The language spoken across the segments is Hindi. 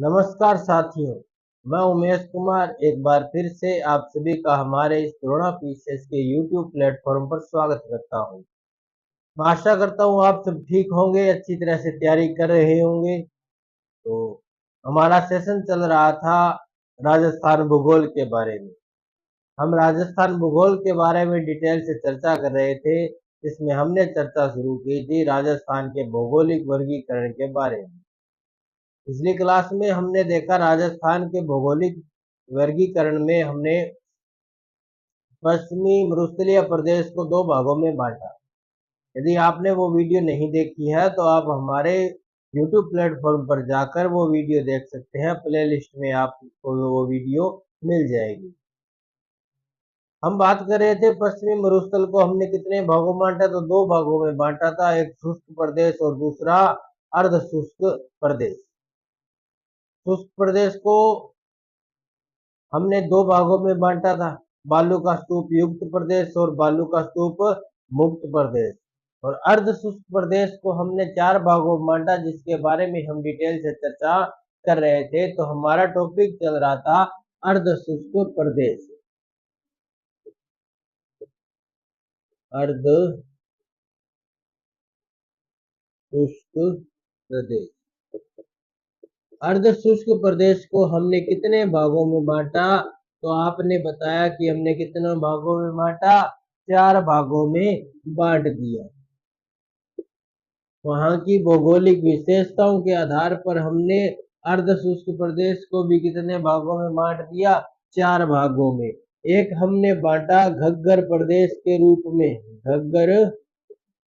नमस्कार साथियों, मैं उमेश कुमार एक बार फिर से आप सभी का हमारे इस द्रोणा पीसेस के YouTube प्लेटफॉर्म पर स्वागत करता हूं। मैं आशा करता हूं आप सब ठीक होंगे, अच्छी तरह से तैयारी कर रहे होंगे। तो हमारा सेशन चल रहा था राजस्थान भूगोल के बारे में। हम राजस्थान भूगोल के बारे में डिटेल से चर्चा कर रहे थे, जिसमें हमने चर्चा शुरू की थी राजस्थान के भौगोलिक वर्गीकरण के बारे में। पिछली क्लास में हमने देखा राजस्थान के भौगोलिक वर्गीकरण में हमने पश्चिमी मरुस्थलीय प्रदेश को दो भागों में बांटा। यदि आपने वो वीडियो नहीं देखी है तो आप हमारे YouTube प्लेटफॉर्म पर जाकर वो वीडियो देख सकते हैं। प्लेलिस्ट में आपको वो वीडियो मिल जाएगी। हम बात कर रहे थे पश्चिमी मरुस्थल को हमने कितने भागों में बांटा, तो दो भागों में बांटा था, एक शुष्क प्रदेश और दूसरा अर्ध शुष्क प्रदेश। शुष्क प्रदेश को हमने दो भागों में बांटा था, बालू का स्तूप युक्त प्रदेश और बालू का स्तूप मुक्त प्रदेश। और अर्ध शुष्क प्रदेश को हमने चार भागों में बांटा, जिसके बारे में हम डिटेल से चर्चा कर रहे थे। तो हमारा टॉपिक चल रहा था अर्ध शुष्क प्रदेश। अर्ध शुष्क प्रदेश, अर्ध शुष्क प्रदेश को हमने कितने भागों में बांटा, तो आपने बताया कि हमने कितने भागों में बांटा, चार भागों में बांट दिया। वहां की भौगोलिक विशेषताओं के आधार पर हमने अर्ध शुष्क प्रदेश को भी कितने भागों में बांट दिया, चार भागों में। एक हमने बांटा घग्गर प्रदेश के रूप में, घग्गर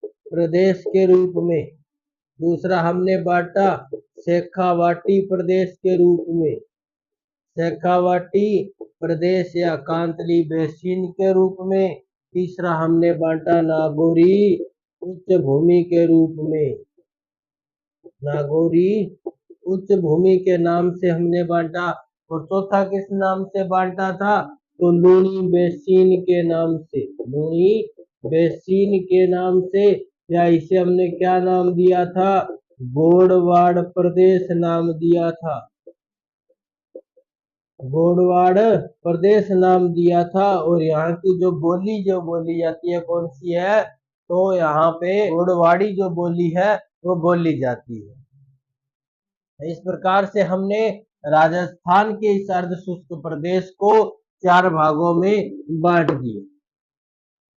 प्रदेश के रूप में। दूसरा हमने बांटा शेखावाटी प्रदेश के रूप में, शेखावाटी प्रदेश या कांतली बेसिन के रूप में। तीसरा हमने बांटा नागौरी उच्च भूमि के रूप में, नागौरी उच्च भूमि के नाम से हमने बांटा। और चौथा किस नाम से बांटा था, तो लूणी बेसिन के नाम से, लूणी बेसिन के नाम से, या इसे हमने क्या नाम दिया था, गोडवाड़ प्रदेश नाम दिया था, गोडवाड़ प्रदेश नाम दिया था। और यहाँ की जो बोली जाती है कौन सी है, तो यहाँ पे गोडवाड़ी जो बोली है वो बोली जाती है। इस प्रकार से हमने राजस्थान के इस अर्ध शुष्क प्रदेश को चार भागों में बांट दिए।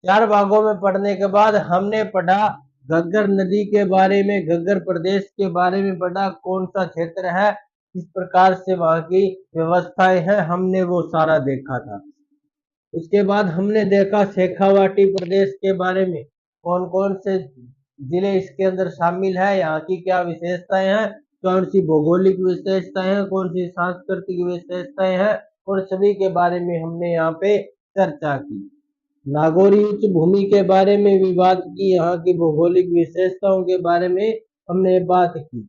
चार भागों में पढ़ने के बाद हमने पढ़ा घग्गर नदी के बारे में, घग्गर प्रदेश के बारे में पढ़ा, कौन सा क्षेत्र है, किस प्रकार से वहां की व्यवस्थाएं हैं, हमने वो सारा देखा था। उसके बाद हमने देखा शेखावाटी प्रदेश के बारे में, कौन कौन से जिले इसके अंदर शामिल है, यहाँ की क्या विशेषताएं हैं, कौन सी भौगोलिक विशेषताएं हैं, कौन सी सांस्कृतिक विशेषताएं हैं, और सभी के बारे में हमने यहाँ पे चर्चा की। नागौरी उच्च भूमि के बारे में भी बात की, यहाँ की भौगोलिक विशेषताओं के बारे में हमने बात की।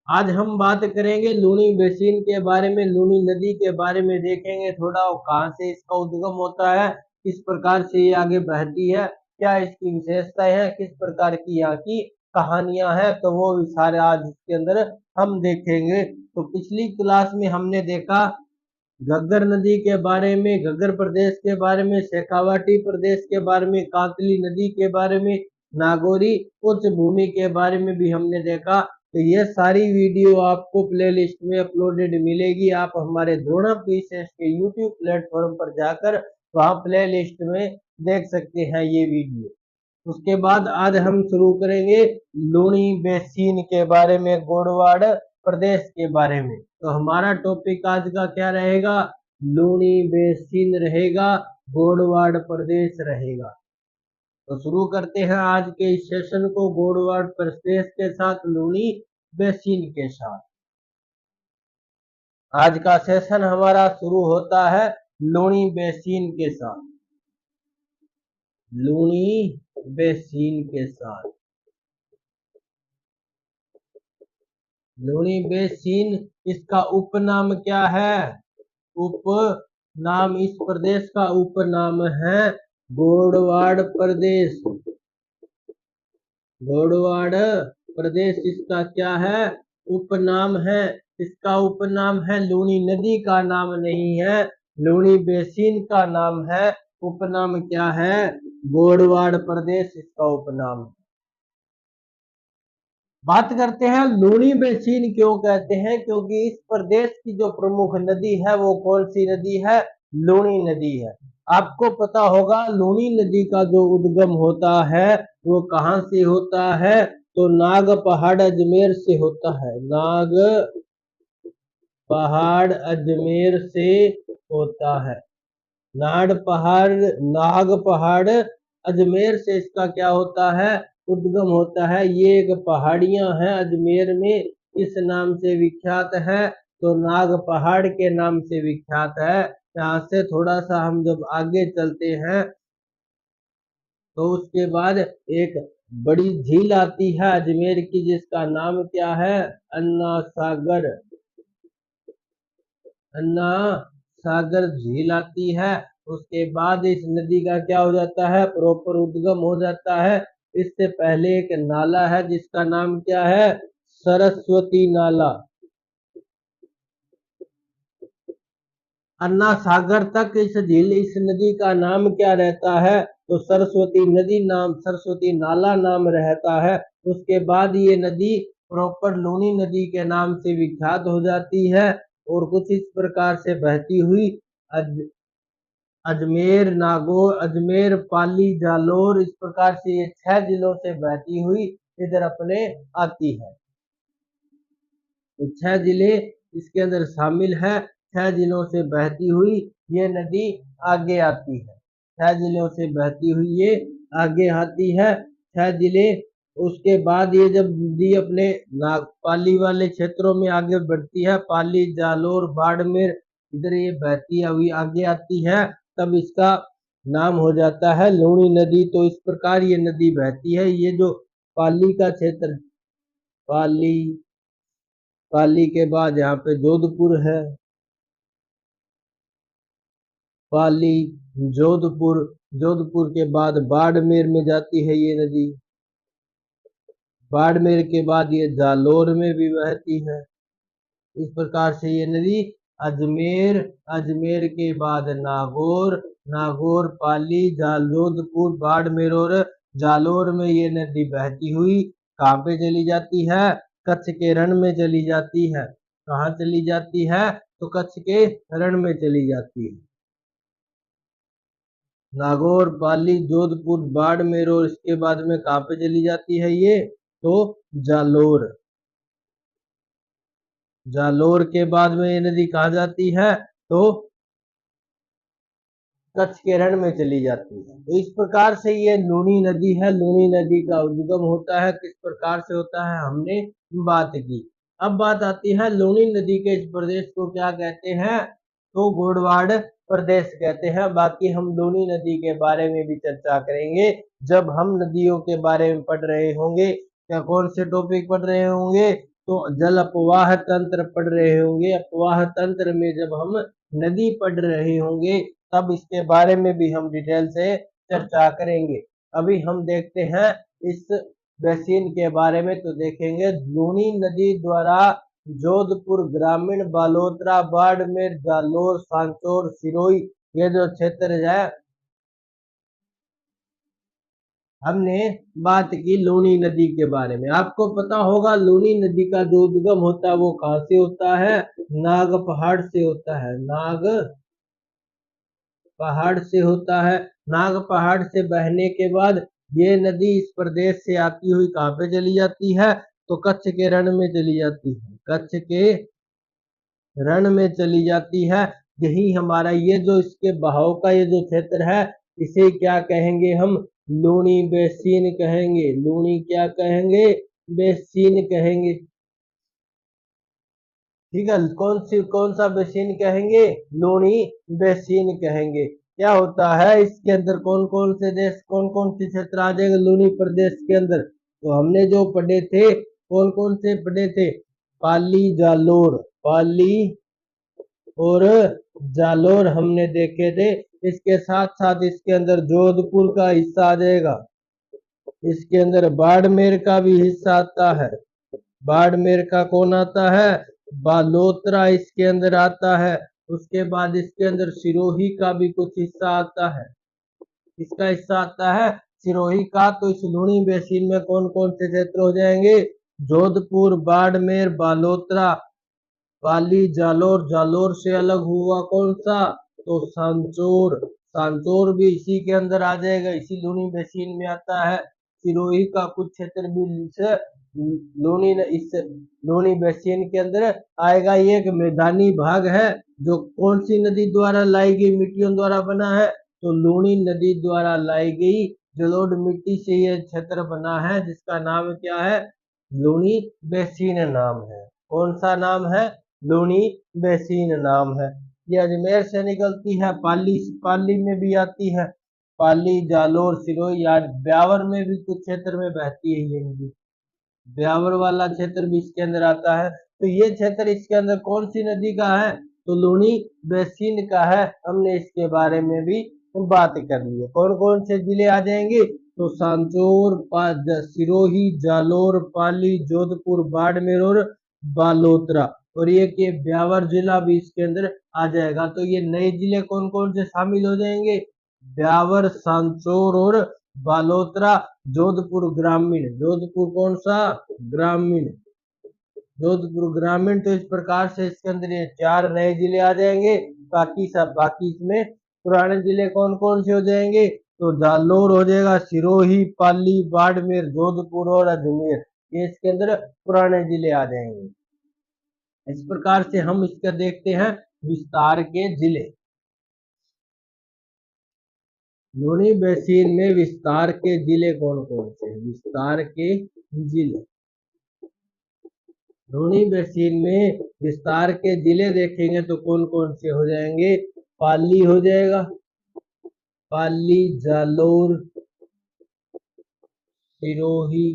आज हम बात करेंगे लूणी बेसिन के बारे में, लूणी नदी के बारे में देखेंगे थोड़ा, और कहाँ से इसका उद्गम होता है, किस प्रकार से ये आगे बहती है, क्या इसकी विशेषताएं हैं, किस प्रकार की यहाँ की कहानियां हैं, तो वो सारे आज इसके अंदर हम देखेंगे। तो पिछली क्लास में हमने देखा घग्गर नदी के बारे में, घग्गर प्रदेश के बारे में, शेखावाटी प्रदेश के बारे में, कांतली नदी के बारे में, नागौरी उच्च भूमि के बारे में भी हमने देखा। तो ये सारी वीडियो आपको प्लेलिस्ट में अपलोडेड मिलेगी। आप हमारे द्रोणा पीसेस के YouTube प्लेटफॉर्म पर जाकर वहां प्लेलिस्ट में देख सकते हैं ये वीडियो। उसके बाद आज हम शुरू करेंगे लूणी बेसिन के बारे में, गोडवाड़ प्रदेश के बारे में। तो हमारा टॉपिक आज का क्या रहेगा, लूणी बेसिन रहेगा, गोडवाड़ प्रदेश रहेगा। तो शुरू करते हैं आज के इस सेशन को गोडवाड़ प्रदेश के साथ, लूणी बेसिन के साथ। आज का सेशन हमारा शुरू होता है लूणी बेसिन के साथ, लूणी बेसिन के साथ। लूणी बेसिन, इसका उपनाम क्या है, उपनाम, इस प्रदेश का उपनाम है गोडवाड़ प्रदेश। गोडवाड़ प्रदेश इसका क्या है, उपनाम है। इसका उपनाम है, लूनी नदी का नाम नहीं है, लूनी बेसिन का नाम है। उपनाम क्या है? गोडवाड़ प्रदेश इसका उपनाम है। बात करते हैं लूनी बेसिन क्यों कहते हैं, क्योंकि इस प्रदेश की जो प्रमुख नदी है वो कौन सी नदी है? लूनी नदी है। आपको पता होगा लूनी नदी का जो उद्गम होता है वो कहां से होता है? तो नाग पहाड़ अजमेर से होता है, नाग पहाड़ अजमेर से होता है। नाग पहाड़ अजमेर से इसका क्या होता है? उद्गम होता है। ये एक पहाड़ियां हैं अजमेर में, इस नाम से विख्यात है, तो नाग पहाड़ के नाम से विख्यात है। यहाँ से थोड़ा सा हम जब आगे चलते हैं तो उसके बाद एक बड़ी झील आती है अजमेर की, जिसका नाम क्या है? अन्ना सागर। अन्ना सागर झील आती है। उसके बाद इस नदी का क्या हो जाता है? प्रॉपर उद्गम हो जाता है। इससे पहले एक नाला है जिसका नाम क्या है? सरस्वती नाला। अन्ना सागर तक इस नदी का नाम क्या रहता है? तो सरस्वती नदी नाम, सरस्वती नाला नाम रहता है। उसके बाद ये नदी प्रॉपर लूनी नदी के नाम से विख्यात हो जाती है और कुछ इस प्रकार से बहती हुई अजमेर, नागौर, अजमेर, पाली, जालोर, इस प्रकार से ये 6 जिलों से बहती हुई इधर अपने आती है। तो 6 जिले इसके अंदर शामिल है। 6 जिलों से बहती हुई ये नदी आगे आती है। 6 जिलों से बहती हुई ये आगे आती है। 6 जिले। उसके बाद ये जब नदी अपने पाली वाले क्षेत्रों में आगे बढ़ती है, पाली, जालोर, बाड़मेर, इधर ये बहती हुई आगे आती है, तब इसका नाम हो जाता है लूनी नदी। तो इस प्रकार ये नदी बहती है। ये जो पाली का क्षेत्र, पाली, पाली के बाद यहाँ पे जोधपुर है, पाली, जोधपुर, जोधपुर के बाद बाड़मेर में जाती है ये नदी। बाड़मेर के बाद ये जालोर में भी बहती है। इस प्रकार से ये नदी अजमेर, अजमेर के बाद नागौर, नागौर, पाली, जोधपुर, बाड़मेर और जालोर में ये नदी बहती हुई कहाँ पे चली जाती है? कच्छ के रण में चली जाती है। कहाँ चली जाती है? तो कच्छ के रण में चली जाती है। नागौर, पाली, जोधपुर, बाड़मेर और इसके बाद में कहाँ पे चली जाती है ये? तो जालोर। जालोर के बाद में ये नदी कहाँ जाती है? तो कच्छ के रण में चली जाती है। तो इस प्रकार से ये लूनी नदी है। लूनी नदी का उद्गम होता है, किस प्रकार से होता है हमने बात की। अब बात आती है लूनी नदी के इस प्रदेश को क्या कहते हैं? तो गोडवाड़ प्रदेश कहते हैं। बाकी हम लूनी नदी के बारे में भी चर्चा करेंगे जब हम नदियों के बारे में पढ़ रहे होंगे। क्या कौन से टॉपिक पढ़ रहे होंगे? तो जल अपवाह तंत्र पढ़ रहे होंगे। अपवाह तंत्र में जब हम नदी पढ़ रहे होंगे तब इसके बारे में भी हम डिटेल से चर्चा करेंगे। अभी हम देखते हैं इस बेसिन के बारे में, तो देखेंगे लूनी नदी द्वारा जोधपुर ग्रामीण, बालोतरा, बाड़मेर, जालोर, सांचौर, सिरोही, ये जो क्षेत्र है हमने बात की लूनी नदी के बारे में। आपको पता होगा लूनी नदी का जो उद्गम होता है वो कहाँ से होता है? नाग पहाड़ से होता है। नाग पहाड़ से होता है। नाग पहाड़ से बहने के बाद ये नदी इस प्रदेश से आती हुई कहाँ पे चली जाती है? तो कच्छ के रण में चली जाती है। कच्छ के रण में चली जाती है। यही हमारा ये जो इसके बहाव का ये जो क्षेत्र है इसे क्या कहेंगे हम? लूनी बेसिन कहेंगे। लूनी क्या कहेंगे? बेसिन कहेंगे। ठीक है, कौन सा बेसिन कहेंगे? लूनी बेसिन कहेंगे। क्या होता है इसके अंदर? कौन कौन से देश, कौन कौन से क्षेत्र आ जाएंगे लूनी प्रदेश के अंदर? तो हमने जो पढ़े थे, कौन कौन से पढ़े थे? पाली, जालोर, पाली और जालोर हमने देखे थे। इसके साथ साथ इसके अंदर जोधपुर का हिस्सा आ जाएगा। इसके अंदर बाड़मेर का भी हिस्सा आता है। बाड़मेर का कौन आता है? बालोतरा इसके अंदर आता है। उसके बाद इसके अंदर सिरोही का भी कुछ हिस्सा आता है। इसका हिस्सा आता है सिरोही का। तो इस लूणी बेसिन में कौन कौन से क्षेत्र हो जाएंगे? जोधपुर, बाड़मेर, बालोतरा, पाली, जालोर। जालोर से अलग हुआ कौन सा? तो सांचौर। सांचौर भी इसी के अंदर आ जाएगा, इसी लूणी बेसिन में आता है। सिरोही का कुछ क्षेत्र भी इस लूणी बेसिन के अंदर आएगा। ये एक मैदानी भाग है जो कौन सी नदी द्वारा लाई गई मिट्टियों द्वारा बना है? तो लूणी नदी द्वारा लाई गई जलोढ़ मिट्टी से यह क्षेत्र बना है, जिसका नाम क्या है? लूणी बेसिन नाम है। कौन सा नाम है? लूणी बेसिन नाम है। ये अजमेर से निकलती है, पाली में भी आती है। पाली, जालोर, सिरोही या ब्यावर में भी कुछ क्षेत्र में बहती है ये नदी। ब्यावर वाला क्षेत्र भी इसके अंदर आता है। तो ये क्षेत्र इसके अंदर कौन सी नदी का है? तो लूणी बेसिन का है। हमने इसके बारे में भी बात कर ली है। कौन कौन से जिले आ जाएंगे? तो सांचौर, सिरोही, जालोर, पाली, जोधपुर, बाड़मेर और बालोतरा। और ये कि ब्यावर जिला भी इसके अंदर आ जाएगा। तो ये नए जिले कौन कौन से शामिल हो जाएंगे? ब्यावर, सांचौर और बालोतरा। जोधपुर ग्रामीण। जोधपुर कौन सा? ग्रामीण। जोधपुर ग्रामीण। तो इस प्रकार से इसके अंदर ये 4 नए जिले आ जाएंगे। बाकी इसमें पुराने जिले कौन कौन से हो जाएंगे? तो जालोर हो जाएगा, सिरोही, पाली, बाड़मेर, जोधपुर और अजमेर। ये इसके अंदर पुराने जिले आ जाएंगे। इस प्रकार से हम इसका देखते हैं विस्तार के जिले। लूणी बेसिन में विस्तार के जिले कौन कौन से हैं? विस्तार के जिले। लूणी बेसिन में विस्तार के जिले देखेंगे तो कौन कौन से हो जाएंगे? पाली हो जाएगा, पाली, जालोर, सिरोही।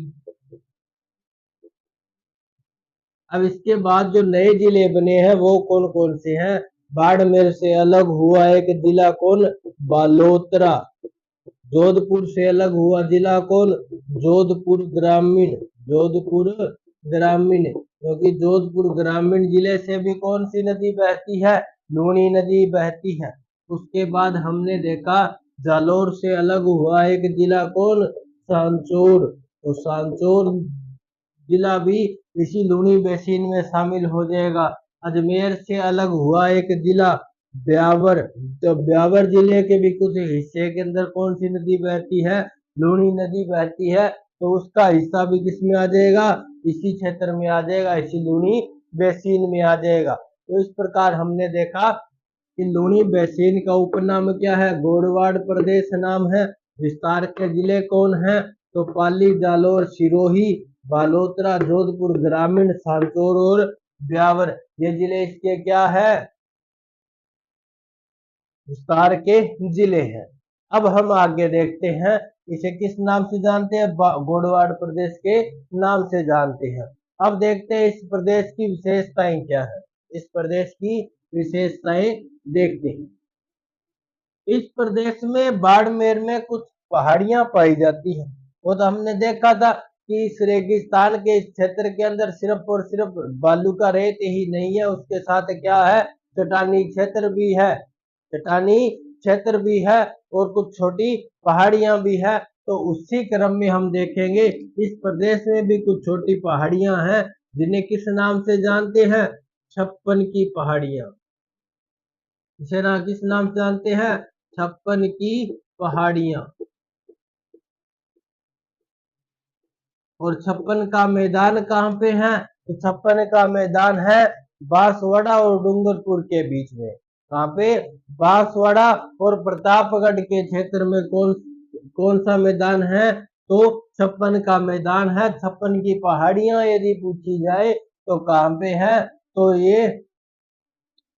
अब इसके बाद जो नए जिले बने हैं वो कौन कौन से हैं? बाड़मेर से अलग हुआ एक जिला कौन? बालोतरा। जोधपुर से अलग हुआ जिला कौन? जोधपुर ग्रामीण। जोधपुर ग्रामीण, क्योंकि जोधपुर ग्रामीण जिले से भी कौन सी नदी बहती है? लूणी नदी बहती है। उसके बाद हमने देखा जालोर से अलग हुआ एक जिला कौन? सांचौर। तो सांचौर जिला भी इसी लूणी बेसिन में शामिल हो जाएगा। अजमेर से अलग हुआ एक जिला ब्यावर। तो ब्यावर जिले के भी कुछ हिस्से के अंदर कौन सी नदी बहती है? लूणी नदी बहती है। तो उसका हिस्सा भी किसमें आ जाएगा? इसी क्षेत्र में आ जाएगा, इसी लूणी बेसिन में आ जाएगा। तो इस प्रकार हमने देखा कि लूणी बेसिन का उपनाम क्या है? गोडवाड़ प्रदेश नाम है। विस्तार के जिले कौन है? तो पाली, जालोर, सिरोही, बालोतरा, जोधपुर ग्रामीण, सांचौर और ब्यावर। ये जिले इसके क्या है? विस्तार के जिले हैं। अब हम आगे देखते हैं इसे किस नाम से जानते हैं? गोडवाड़ प्रदेश के नाम से जानते हैं। अब देखते हैं इस प्रदेश की विशेषताएं क्या है। इस प्रदेश की विशेषताएं देखते हैं। इस प्रदेश में बाड़मेर में कुछ पहाड़ियां पाई जाती हैं। वो तो हमने देखा था कि इस रेगिस्तान के इस क्षेत्र के अंदर सिर्फ और सिर्फ बालू का रेत ही नहीं है, उसके साथ क्या है? चट्टानी क्षेत्र भी है। चट्टानी क्षेत्र भी है और कुछ छोटी पहाड़ियां भी है। तो उसी क्रम में हम देखेंगे इस प्रदेश में भी कुछ छोटी पहाड़ियां हैं जिन्हें किस नाम से जानते हैं? छप्पन की पहाड़ियां। इसे ना किस नाम से जानते हैं? छप्पन की पहाड़ियां। और छप्पन का मैदान कहाँ पे है? तो छप्पन का मैदान है बांसवाड़ा और डूंगरपुर के बीच में। कहाँ पे? बांसवाड़ा और प्रतापगढ़ के क्षेत्र में कौन सा मैदान है? तो छप्पन का मैदान है। छप्पन की पहाड़ियां यदि पूछी जाए तो कहाँ पे है? तो ये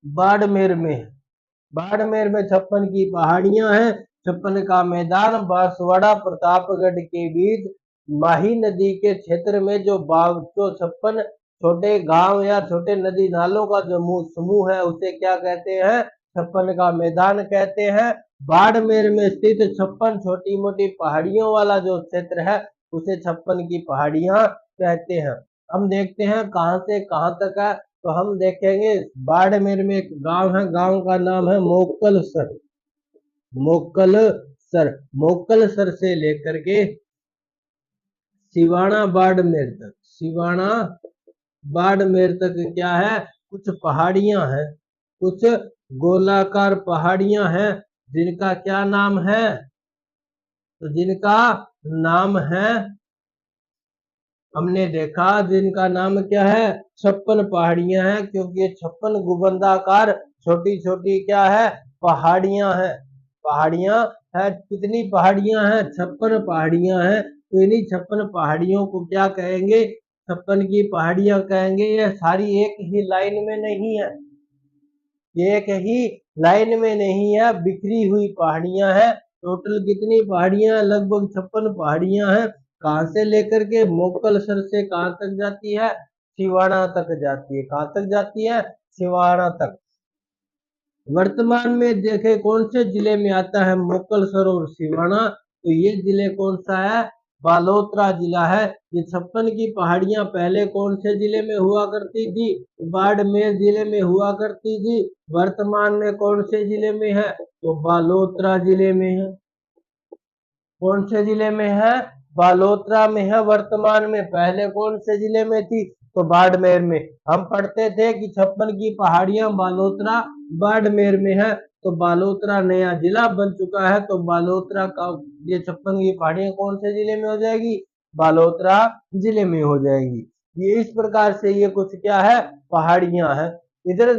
बाड़मेर में। बाड़मेर में छप्पन की पहाड़ियां हैं। छप्पन का मैदान बांसवाड़ा प्रतापगढ़ के बीच माही नदी के क्षेत्र में जो 56 छोटे गांव या छोटे नदी नालों का जो समूह है उसे क्या कहते हैं? छप्पन का मैदान कहते हैं। बाड़मेर में स्थित 56 छोटी मोटी पहाड़ियों वाला जो क्षेत्र है उसे छप्पन की पहाड़ियां कहते हैं। हम देखते हैं कहां से कहां तक है। तो हम देखेंगे बाड़मेर में एक गांव है, गांव का नाम है मोकलसर। मोकलसर, मोकलसर से लेकर के सिवाना बाड़मेर तक, सिवाना बाड़मेर तक क्या है, कुछ पहाड़ियां हैं, कुछ गोलाकार पहाड़ियां हैं जिनका क्या नाम है, तो जिनका नाम है, हमने देखा जिनका नाम क्या है, 56 पहाड़ियां हैं, क्योंकि ये 56 गुबंदाकार छोटी छोटी क्या है, पहाड़ियां हैं। पहाड़ियां है, कितनी पहाड़ियां हैं, 56 पहाड़ियां हैं। तो इन्हीं 56 पहाड़ियों को क्या कहेंगे, 56 की पहाड़ियां कहेंगे। ये सारी एक ही लाइन में नहीं है, एक ही लाइन में नहीं है, बिखरी हुई पहाड़ियां हैं। टोटल कितनी पहाड़ियां, लगभग 56 पहाड़ियां हैं। कहां से लेकर के, मोकलसर से कहां तक जाती है, सिवाना तक जाती है। कहां तक जाती है, सिवाना तक। वर्तमान में देखे कौन से जिले में आता है मोकलसर और सिवाना, तो ये जिले कौन सा है, बालोतरा जिला है। ये 56 की पहाड़ियां पहले कौन से जिले में हुआ करती थी, बाड़मेर जिले में हुआ करती थी। वर्तमान में कौन से जिले में है, तो बालोतरा जिले में है। कौन से जिले में है, बालोतरा में है वर्तमान में। पहले कौन से जिले में थी, तो बाड़मेर में। हम पढ़ते थे कि 56 की पहाड़ियां बालोतरा बाड़मेर में है, तो बालोतरा नया जिला बन चुका है। तो बालोतरा का ये 56 की पहाड़ियां कौन से जिले में हो जाएगी, बालोतरा जिले में हो जाएगी। ये इस प्रकार से ये कुछ क्या है, पहाड़ियां हैं। इधर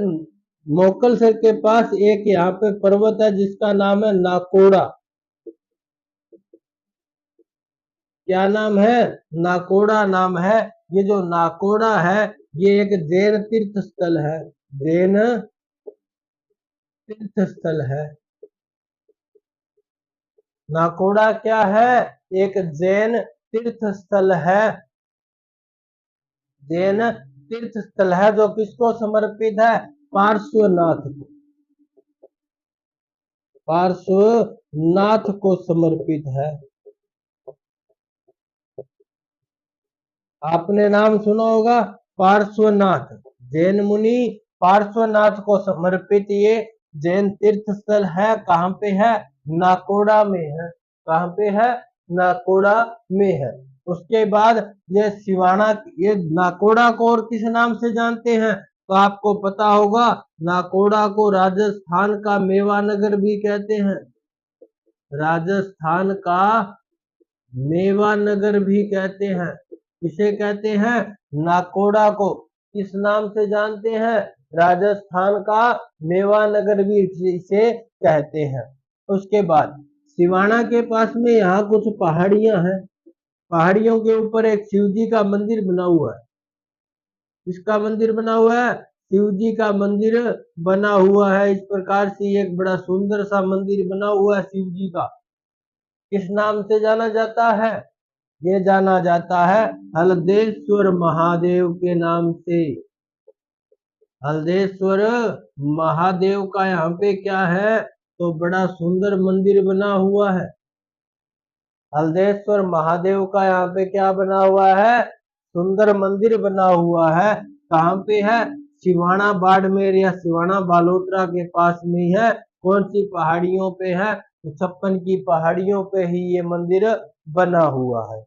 मोकलसर के पास एक यहाँ पे पर्वत है जिसका नाम है नाकोड़ा। क्या नाम है, नाकोड़ा नाम है। ये जो नाकोड़ा है ये एक जैन तीर्थ स्थल है, जैन तीर्थ स्थल है। नाकोड़ा क्या है, एक जैन तीर्थ स्थल है। जैन तीर्थ स्थल है जो किसको समर्पित है, पार्श्वनाथ को, पार्श्वनाथ को समर्पित है। आपने नाम सुना होगा पार्श्वनाथ, जैन मुनि पार्श्वनाथ को समर्पित ये जैन तीर्थ स्थल है। कहाँ पे है, नाकोड़ा में है। कहाँ पे है, नाकोड़ा में है। उसके बाद ये सिवाना, ये नाकोड़ा को और किस नाम से जानते हैं, तो आपको पता होगा नाकोड़ा को राजस्थान का मेवानगर भी कहते हैं। राजस्थान का मेवानगर भी कहते हैं। किसे कहते हैं, नाकोड़ा को किस नाम से जानते हैं, राजस्थान का मेवानगर भी इसे कहते हैं। उसके बाद सिवाना के पास में यहाँ कुछ पहाड़ियां हैं। पहाड़ियों के ऊपर एक शिव जी का मंदिर बना हुआ है। किसका मंदिर बना हुआ है, शिव जी का मंदिर बना हुआ है। इस प्रकार से एक बड़ा सुंदर सा मंदिर बना हुआ है शिव जी का। किस नाम से जाना जाता है, ये जाना जाता है हलदेश्वर महादेव के नाम से। हलदेश्वर महादेव का यहाँ पे क्या है, तो बड़ा सुंदर मंदिर बना हुआ है। हलदेश्वर महादेव का यहाँ पे क्या बना हुआ है, सुंदर मंदिर बना हुआ है। कहाँ पे है, सिवाना बाड़मेर या सिवाना बालोतरा के पास में है। कौन सी पहाड़ियों पे है, तो 56 की पहाड़ियों पे ही ये मंदिर बना हुआ है।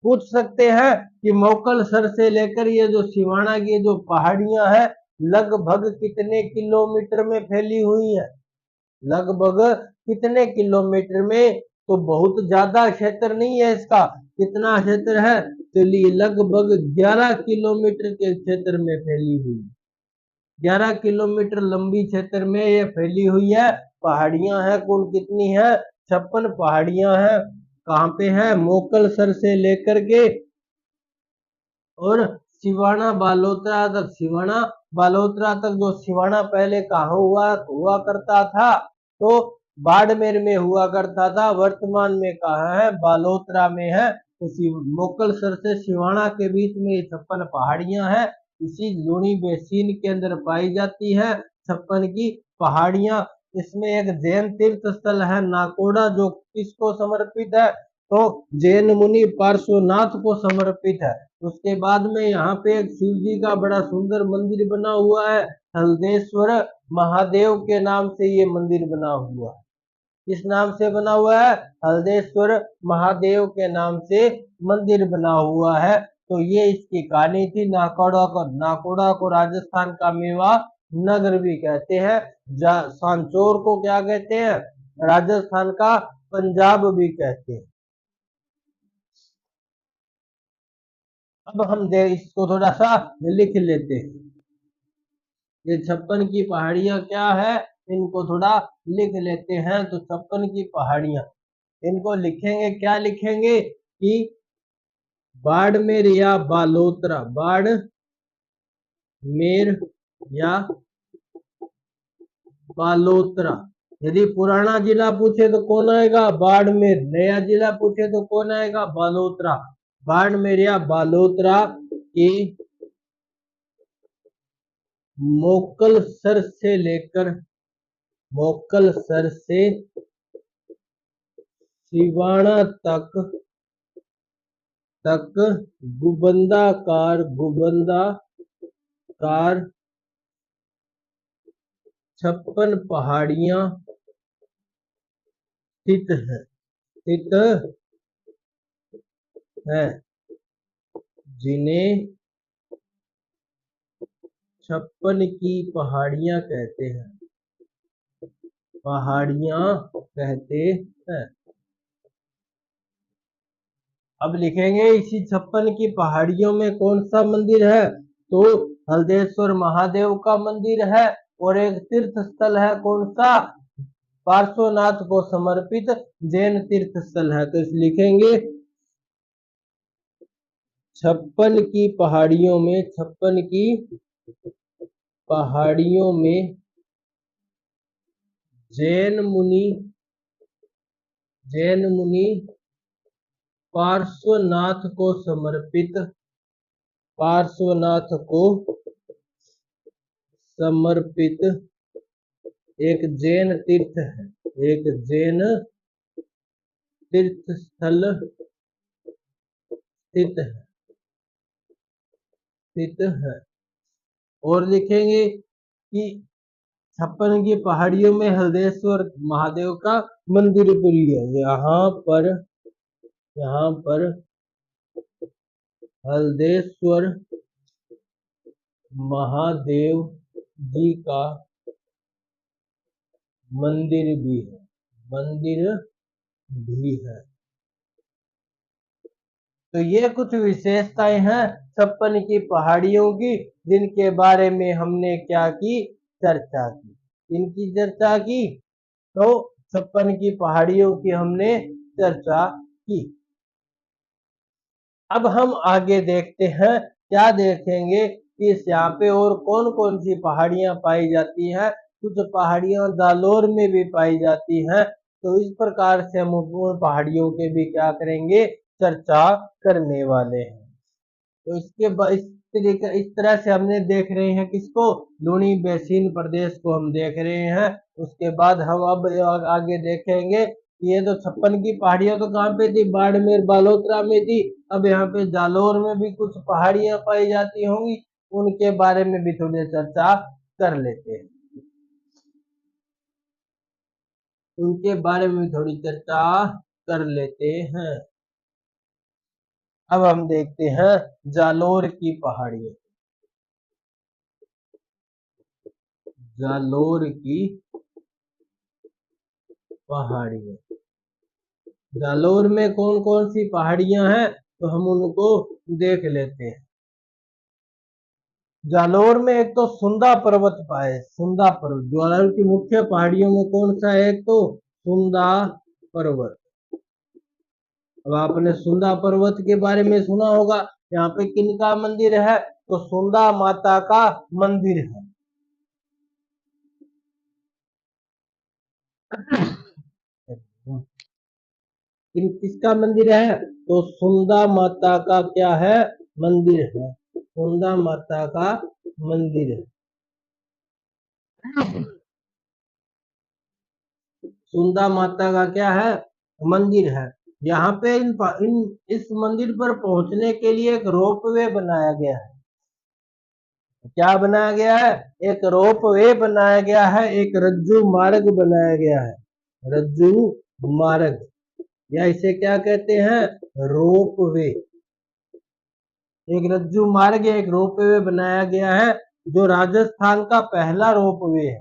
पूछ सकते हैं कि मोकलसर से लेकर ये जो सिवाना की जो पहाड़ियां हैं लगभग कितने किलोमीटर में फैली हुई है, लगभग कितने किलोमीटर में, तो बहुत ज्यादा क्षेत्र नहीं है इसका। कितना क्षेत्र है, चलिए लगभग 11 किलोमीटर के क्षेत्र में फैली हुई, 11 किलोमीटर लंबी क्षेत्र में ये फैली हुई है। पहाड़ियां हैं कुल कितनी है, 56 पहाड़ियां हैं। कहाँ पे है, मोकलसर से लेकर के और सिवाना बालोतरा तक। सिवाना बालोतरा तक, जो सिवाना पहले कहाँ हुआ करता था, तो बाड़मेर में हुआ करता था। वर्तमान में कहाँ है, बालोतरा में है। तो मोकलसर से सिवाना के बीच में 56 पहाड़ियां हैं। इसी लूनी बेसिन के अंदर पाई जाती है 56 की पहाड़ियां। इसमें एक जैन तीर्थ स्थल है नाकोड़ा, जो किसको समर्पित है, तो जैन मुनि पार्श्वनाथ को समर्पित है। उसके बाद में यहाँ पे एक शिव जी का बड़ा सुंदर मंदिर बना हुआ है, हल्देश्वर महादेव के नाम से ये मंदिर बना हुआ है। किस नाम से बना हुआ है? हल्देश्वर महादेव के नाम से मंदिर बना हुआ है। तो ये इसकी कहानी थी। नाकोड़ा को राजस्थान का मेवा नगर भी कहते हैं। सांचौर को क्या कहते हैं? राजस्थान का पंजाब भी कहते हैं। अब हम इसको थोड़ा सा लिख लेते हैं। ये 56 की पहाड़ियां क्या है, इनको थोड़ा लिख लेते हैं। तो 56 की पहाड़ियां, इनको लिखेंगे, क्या लिखेंगे कि बाड़मेर या बालोतरा, बाड़मेर या बालोतरा। यदि पुराना जिला पूछे तो कौन आएगा? बाड़मेर। नया जिला पूछे तो कौन आएगा? बालोतरा। बाड़मेर या बालोतरा की मोकलसर से सिवाना तक गुबंदाकार 56 पहाड़ियां स्थित है, जिन्हें 56 की पहाड़ियां कहते हैं। अब लिखेंगे इसी 56 की पहाड़ियों में कौन सा मंदिर है? तो हल्देश्वर महादेव का मंदिर है। और एक तीर्थ स्थल है, कौन सा? पार्श्वनाथ को समर्पित जैन तीर्थ स्थल है। तो लिखेंगे 56 की पहाड़ियों में जैन मुनि पार्श्वनाथ को समर्पित एक जैन तीर्थ है, एक जैन तीर्थ स्थल स्थित है। और लिखेंगे कि 56 की पहाड़ियों में हल्देश्वर महादेव का मंदिर भी है। यहाँ पर हल्देश्वर महादेव जी का मंदिर भी है। तो ये कुछ विशेषताएं हैं 56 की पहाड़ियों की, जिनके बारे में हमने क्या की? चर्चा की। इनकी चर्चा की, तो 56 की पहाड़ियों की हमने चर्चा की। अब हम आगे देखते हैं, क्या देखेंगे कि यहाँ पे और कौन कौन सी पहाड़ियां पाई जाती हैं। कुछ पहाड़ियां जालोर में भी पाई जाती हैं। तो इस प्रकार से हम उन पहाड़ियों के भी क्या करेंगे? चर्चा करने वाले हैं। तो इस तरह से हमने देख रहे हैं किसको? लूनी बेसिन प्रदेश को हम देख रहे हैं। उसके बाद हम अब आगे देखेंगे कि ये तो 56 की पहाड़ियां तो कहाँ पे थी? बाड़मेर बालोतरा में थी। अब यहाँ पे जालोर में भी कुछ पहाड़ियां पाई जाती होंगी, उनके बारे में भी थोड़ी चर्चा कर लेते हैं। उनके बारे में थोड़ी चर्चा कर लेते हैं। अब हम देखते हैं जालोर की पहाड़ियां। जालोर की पहाड़ियां, जालोर में कौन कौन सी पहाड़ियां हैं? तो हम उनको देख लेते हैं। जालोर में एक तो सुंदा पर्वत पाए, सुंदा पर्वत। जालोर की मुख्य पहाड़ियों में कौन सा है? एक तो सुंदा पर्वत। अब आपने सुंदा पर्वत के बारे में सुना होगा। यहाँ पे किनका मंदिर है? तो सुंदा माता का मंदिर है। किसका मंदिर है? तो सुंदा माता का क्या है? मंदिर है। सुंदा माता का मंदिर है। सुंदा माता का क्या है? मंदिर है। यहाँ पे इस मंदिर पर पहुंचने के लिए एक रोपवे बनाया गया है। क्या बनाया गया है? एक रोपवे बनाया गया है, एक रज्जू मार्ग बनाया गया है। रज्जू मार्ग, या इसे क्या कहते हैं? रोपवे। एक रज्जू मार्ग या एक रोपवे बनाया गया है, जो राजस्थान का पहला रोपवे है।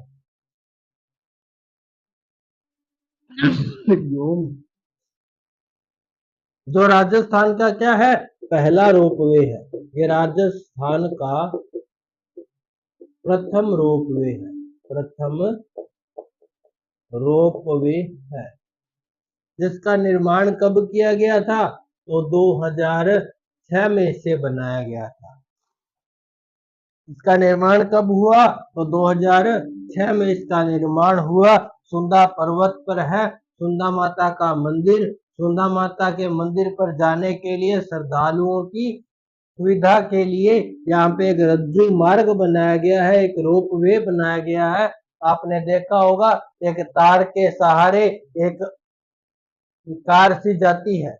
जो राजस्थान का क्या है? पहला रोपवे है। ये राजस्थान का प्रथम रोपवे है। प्रथम रोपवे है, जिसका निर्माण कब किया गया था? तो 2006 में इसे बनाया गया था। इसका निर्माण कब हुआ? तो 2006 में इसका निर्माण हुआ। सुंदा पर्वत पर है सुंदा माता का मंदिर। सुंदा माता के मंदिर पर जाने के लिए श्रद्धालुओं की सुविधा के लिए यहाँ पे एक रज्जू मार्ग बनाया गया है, एक रोपवे बनाया गया है। आपने देखा होगा, एक तार के सहारे एक कार सी जाती है।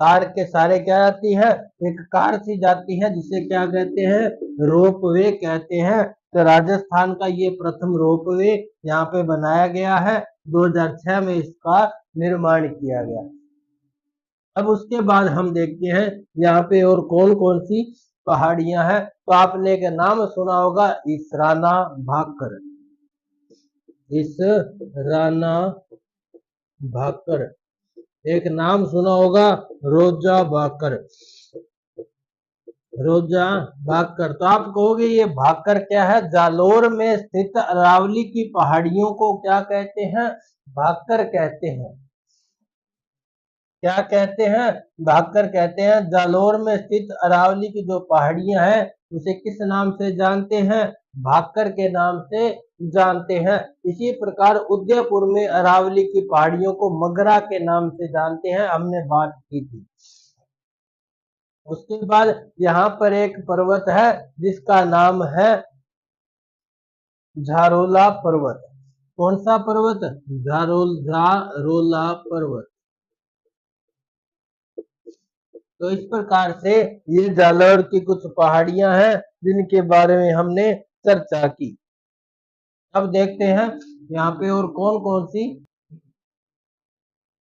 कार के सहारे क्या जाती है? एक कार सी जाती है, जिसे क्या कहते हैं? रोपवे कहते हैं। तो राजस्थान का ये प्रथम रोपवे यहाँ पे बनाया गया है। 2006 में इसका निर्माण किया गया। अब उसके बाद हम देखते हैं यहाँ पे और कौन कौन सी पहाड़ियां हैं। तो आपने एक नाम सुना होगा, इसराना भाकर। इसराना भाकर। एक नाम सुना होगा, रोजा भाकर। रोजा भाकर। तो आप कहोगे ये भाकर क्या है? जालोर में स्थित अरावली की पहाड़ियों को क्या कहते हैं? भाकर कहते हैं। क्या कहते हैं? भाकर कहते हैं। जालोर में स्थित अरावली की जो पहाड़ियां हैं, उसे किस नाम से जानते हैं? भाकर के नाम से जानते हैं। इसी प्रकार उदयपुर में अरावली की पहाड़ियों को मगरा के नाम से जानते हैं, हमने बात की थी। उसके बाद यहाँ पर एक पर्वत है, जिसका नाम है झारोला पर्वत। कौन सा पर्वत? झारोला पर्वत। तो इस प्रकार से ये जालोर की कुछ पहाड़ियां हैं, जिनके बारे में हमने चर्चा की। अब देखते हैं यहाँ पे और कौन कौन सी।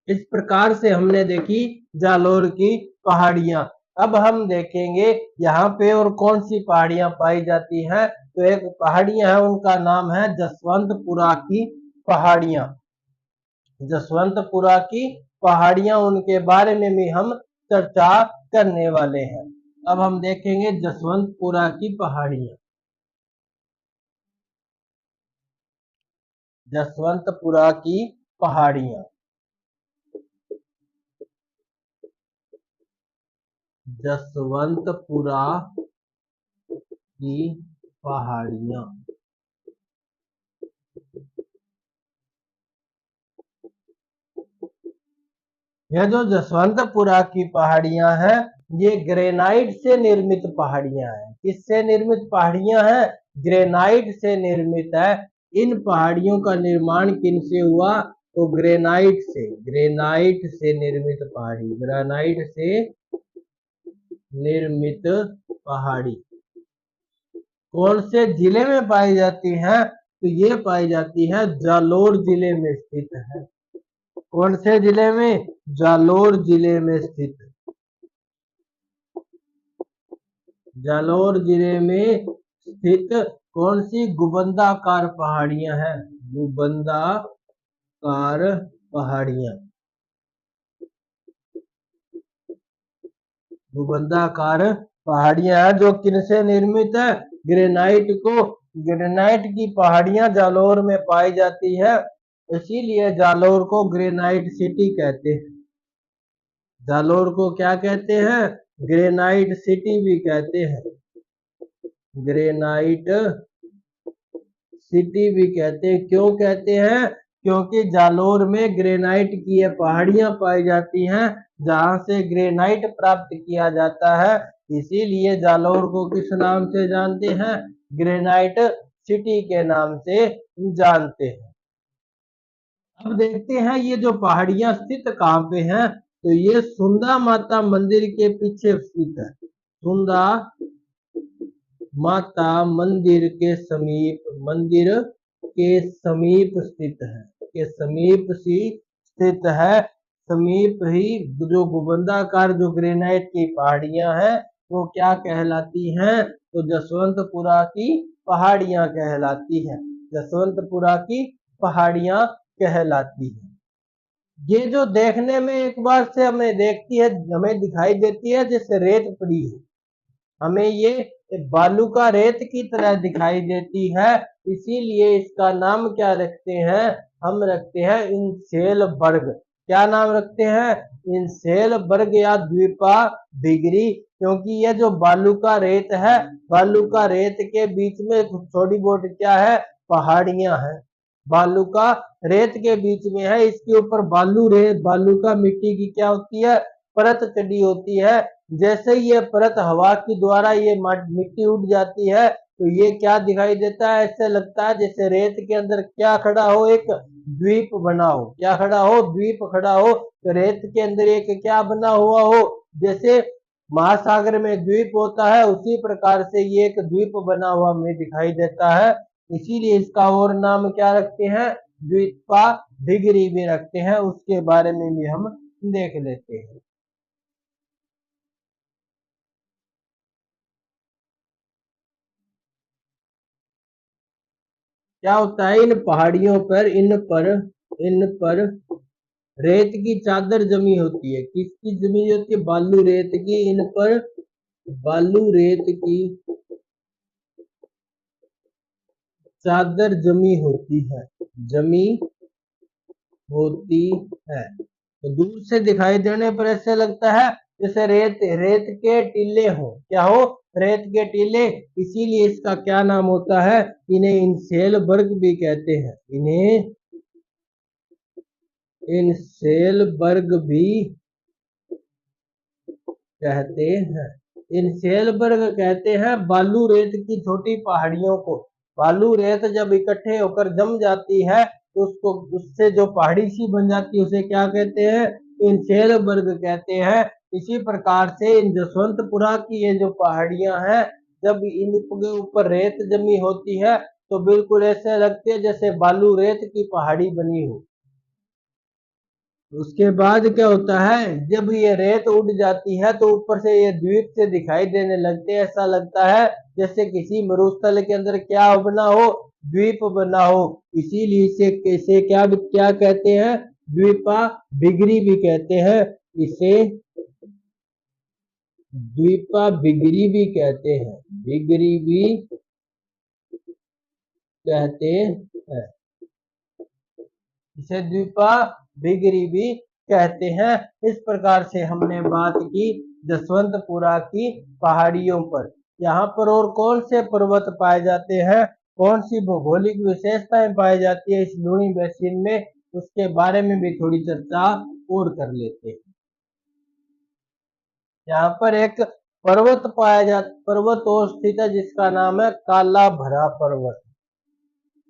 इस प्रकार से हमने देखी जालोर की पहाड़ियां। अब हम देखेंगे यहाँ पे और कौन सी पहाड़ियां पाई जाती हैं। तो एक पहाड़ियां है, उनका नाम है जसवंतपुरा की पहाड़ियां। जसवंतपुरा की पहाड़ियां, उनके बारे में भी हम चर्चा करने वाले हैं। अब हम देखेंगे जसवंतपुरा की पहाड़ियां। जसवंतपुरा की पहाड़ियां। जसवंतपुरा की पहाड़ियां। यह जो जसवंतपुरा की पहाड़ियां हैं, ये ग्रेनाइट से निर्मित पहाड़ियां हैं। किससे निर्मित पहाड़ियां हैं? ग्रेनाइट से निर्मित है। इन पहाड़ियों का निर्माण किनसे हुआ? तो ग्रेनाइट से। ग्रेनाइट से निर्मित पहाड़ी। ग्रेनाइट से निर्मित पहाड़ी कौन से जिले में पाई जाती है? तो ये पाई जाती है जालोर जिले में स्थित है। कौन से जिले में? जालोर जिले में स्थित। जालोर जिले में स्थित कौन सी गुबंदाकार पहाड़ियां हैं? गुबंदाकार पहाड़ियां। गुबंदाकार पहाड़ियां हैं, जो किनसे निर्मित है? ग्रेनाइट की पहाड़ियां जालोर में पाई जाती है, इसीलिए जालोर को ग्रेनाइट सिटी कहते हैं। जालोर को क्या कहते हैं? ग्रेनाइट सिटी भी कहते हैं। ग्रेनाइट सिटी भी कहते हैं। क्यों कहते हैं? क्योंकि जालोर में ग्रेनाइट की ये पहाड़ियां पाई जाती हैं, जहां से ग्रेनाइट प्राप्त किया जाता है। इसीलिए जालोर को किस नाम से जानते हैं? ग्रेनाइट सिटी के नाम से जानते हैं। अब देखते हैं ये जो पहाड़ियां स्थित कहाँ पे हैं। तो ये सुंदा माता मंदिर के पीछे स्थित है। सुंदा माता मंदिर के समीप स्थित है, के समीप सी स्थित है। समीप ही जो गुंबदाकार जो ग्रेनाइट की पहाड़ियां हैं वो क्या कहलाती हैं? तो जसवंतपुरा की पहाड़ियां कहलाती हैं। जसवंतपुरा की पहाड़ियां कहलाती हैं। ये जो देखने में एक बार से हमें दिखाई देती है जैसे रेत पड़ी है। हमें ये बालू का रेत की तरह दिखाई देती है, इसीलिए इसका नाम क्या रखते हैं? हम रखते हैं इंसेलबर्ग। क्या नाम रखते हैं? इंसेलबर्ग या द्वीपा भिगरी, क्योंकि ये जो बालू का रेत है, बालू का रेत के बीच में थोड़ी बहुत क्या है? पहाड़ियां हैं। बालू का रेत के बीच में है, इसके ऊपर बालू का मिट्टी की क्या होती है? परत चढ़ी होती है। जैसे ही ये परत हवा के द्वारा ये मिट्टी उड़ जाती है तो ये क्या दिखाई देता है? ऐसे लगता है जैसे रेत के अंदर क्या खड़ा हो? एक द्वीप बना हो। क्या खड़ा हो? द्वीप खड़ा हो। तो रेत के अंदर एक क्या बना हुआ हो? जैसे महासागर में द्वीप होता है, उसी प्रकार से ये एक द्वीप बना हुआ हमें दिखाई देता है। इसीलिए इसका और नाम क्या रखते हैं? द्वीपा भिगरी भी रखते हैं। उसके बारे में भी हम देख लेते हैं। क्या होता है? इन पर रेत की चादर जमी होती है। किसकी जमी होती है? बालू रेत की। इन पर बालू रेत की चादर जमी होती है। जमी होती है। तो दूर से दिखाई देने पर ऐसे लगता है जैसे रेत के टीले हो। क्या हो? रेत के टीले। इसीलिए इसका क्या नाम होता है? इन्हें इंसेलबर्ग भी कहते हैं। इन्हें इंसेलबर्ग भी कहते हैं। इंसेलबर्ग कहते हैं बालू रेत की छोटी पहाड़ियों को। बालू रेत जब इकट्ठे होकर जम जाती है तो उससे जो पहाड़ी सी बन जाती है उसे क्या कहते हैं? इंसेलबर्ग कहते हैं। इसी प्रकार से इन जसवंतपुरा की ये जो पहाड़ियां हैं, जब इनके ऊपर रेत जमी होती है तो बिल्कुल ऐसे लगते हैं जैसे बालू रेत की पहाड़ी बनी हो। उसके बाद क्या होता है? जब ये रेत उड़ जाती है तो ऊपर से ये द्वीप से दिखाई देने लगते हैं। ऐसा लगता है जैसे किसी मरुस्थल के अंदर क्या बना हो? द्वीप बना हो। इसीलिए इसे क्या कहते हैं? द्वीपा भिगरी भी कहते हैं। इसे द्वीपा भिगरी भी कहते हैं। भिगरी भी कहते हैं। इसे द्वीपा भिगरी भी कहते हैं। इस प्रकार से हमने बात की जसवंतपुरा की पहाड़ियों पर। यहाँ पर और कौन से पर्वत पाए जाते हैं? कौन सी भौगोलिक विशेषताएं पाई जाती है इस लूनी बेसिन में? उसके बारे में भी थोड़ी चर्चा और कर लेते हैं। यहाँ पर एक पर्वत और स्थित है जिसका नाम है काला भरा पर्वत।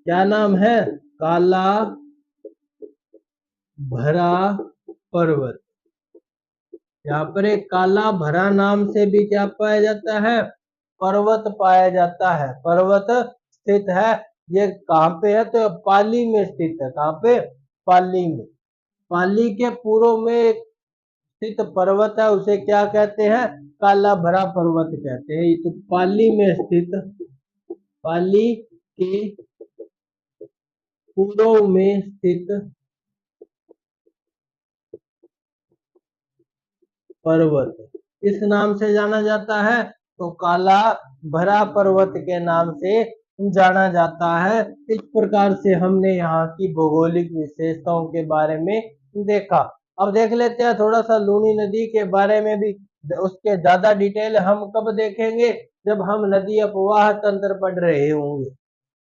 क्या नाम है? काला भरा पर्वत। यहाँ पर एक काला भरा नाम से भी क्या पाया जाता है? पर्वत पाया जाता है। पर्वत स्थित है। ये कहाँ पे है? तो पाली में स्थित है। कहाँ पे? पाली में। पाली के पूर्व में एक स्थित पर्वत है, उसे क्या कहते हैं? काला भरा पर्वत कहते हैं। तो पाली के पूर्व में स्थित पर्वत इस नाम से जाना जाता है। तो काला भरा पर्वत के नाम से जाना जाता है। इस प्रकार से हमने यहाँ की भौगोलिक विशेषताओं के बारे में देखा। अब देख लेते हैं थोड़ा सा लूनी नदी के बारे में भी। उसके ज्यादा डिटेल हम कब देखेंगे? जब हम नदी अपवाह तंत्र पढ़ रहे होंगे।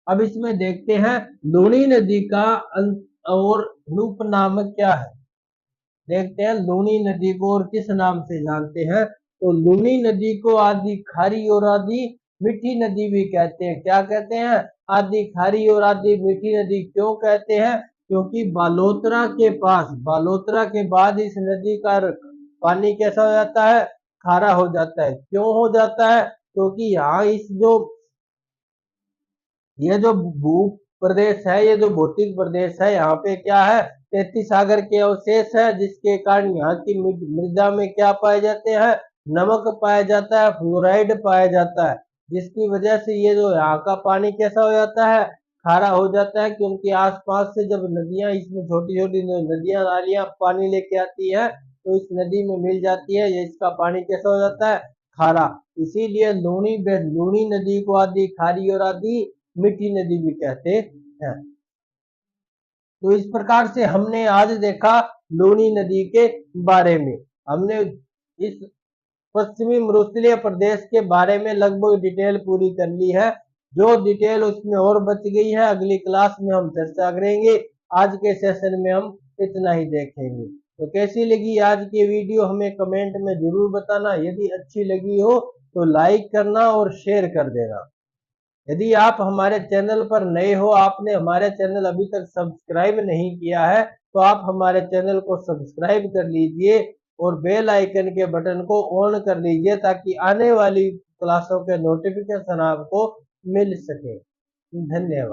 अब इसमें देखते हैं लूनी नदी का और उपनाम क्या है। देखते हैं लूनी नदी को और किस नाम से जानते हैं। तो लूनी नदी को आदि खारी और आदि मीठी नदी भी कहते हैं। क्या कहते हैं? आदि खारी और आदि मीठी नदी क्यों कहते हैं? क्योंकि बालोतरा के बाद इस नदी का पानी कैसा हो जाता है, खारा हो जाता है। क्यों हो जाता है? क्योंकि यहाँ ये जो भू प्रदेश है, ये जो भौतिक प्रदेश है, यहाँ पे क्या है, 33 सागर के अवशेष है, जिसके कारण यहाँ की मृदा में क्या पाए जाते हैं, नमक पाया जाता है, फ्लोराइड पाया जाता है, जिसकी वजह से ये जो यहाँ का पानी कैसा हो जाता है, खारा हो जाता है। क्योंकि आसपास से जब नदियां, इसमें छोटी छोटी नदियां नालियां पानी लेके आती है, तो इस नदी में मिल जाती है, ये इसका पानी कैसा हो जाता है, खारा। इसीलिए लूनी नदी को आधी खारी और आधी मीठी नदी भी कहते हैं। तो इस प्रकार से हमने आज देखा लूनी नदी के बारे में। हमने इस पश्चिमी मरुस्थलीय प्रदेश के बारे में लगभग डिटेल पूरी कर ली है। जो डिटेल उसमें और बच गई है, अगली क्लास में हम चर्चा करेंगे। आज के सेशन में हम इतना ही देखेंगे। तो कैसी लगी आज की वीडियो हमें कमेंट में जरूर बताना। यदि अच्छी लगी हो तो लाइक करना और शेयर कर देना। यदि आप हमारे चैनल पर नए हो, आपने हमारे चैनल अभी तक सब्सक्राइब नहीं किया है, तो आप हमारे चैनल को सब्सक्राइब कर लीजिए और बेल आइकन के बटन को ऑन कर लीजिए, ताकि आने वाली क्लासों के नोटिफिकेशन आपको मिल सके। धन्यवाद।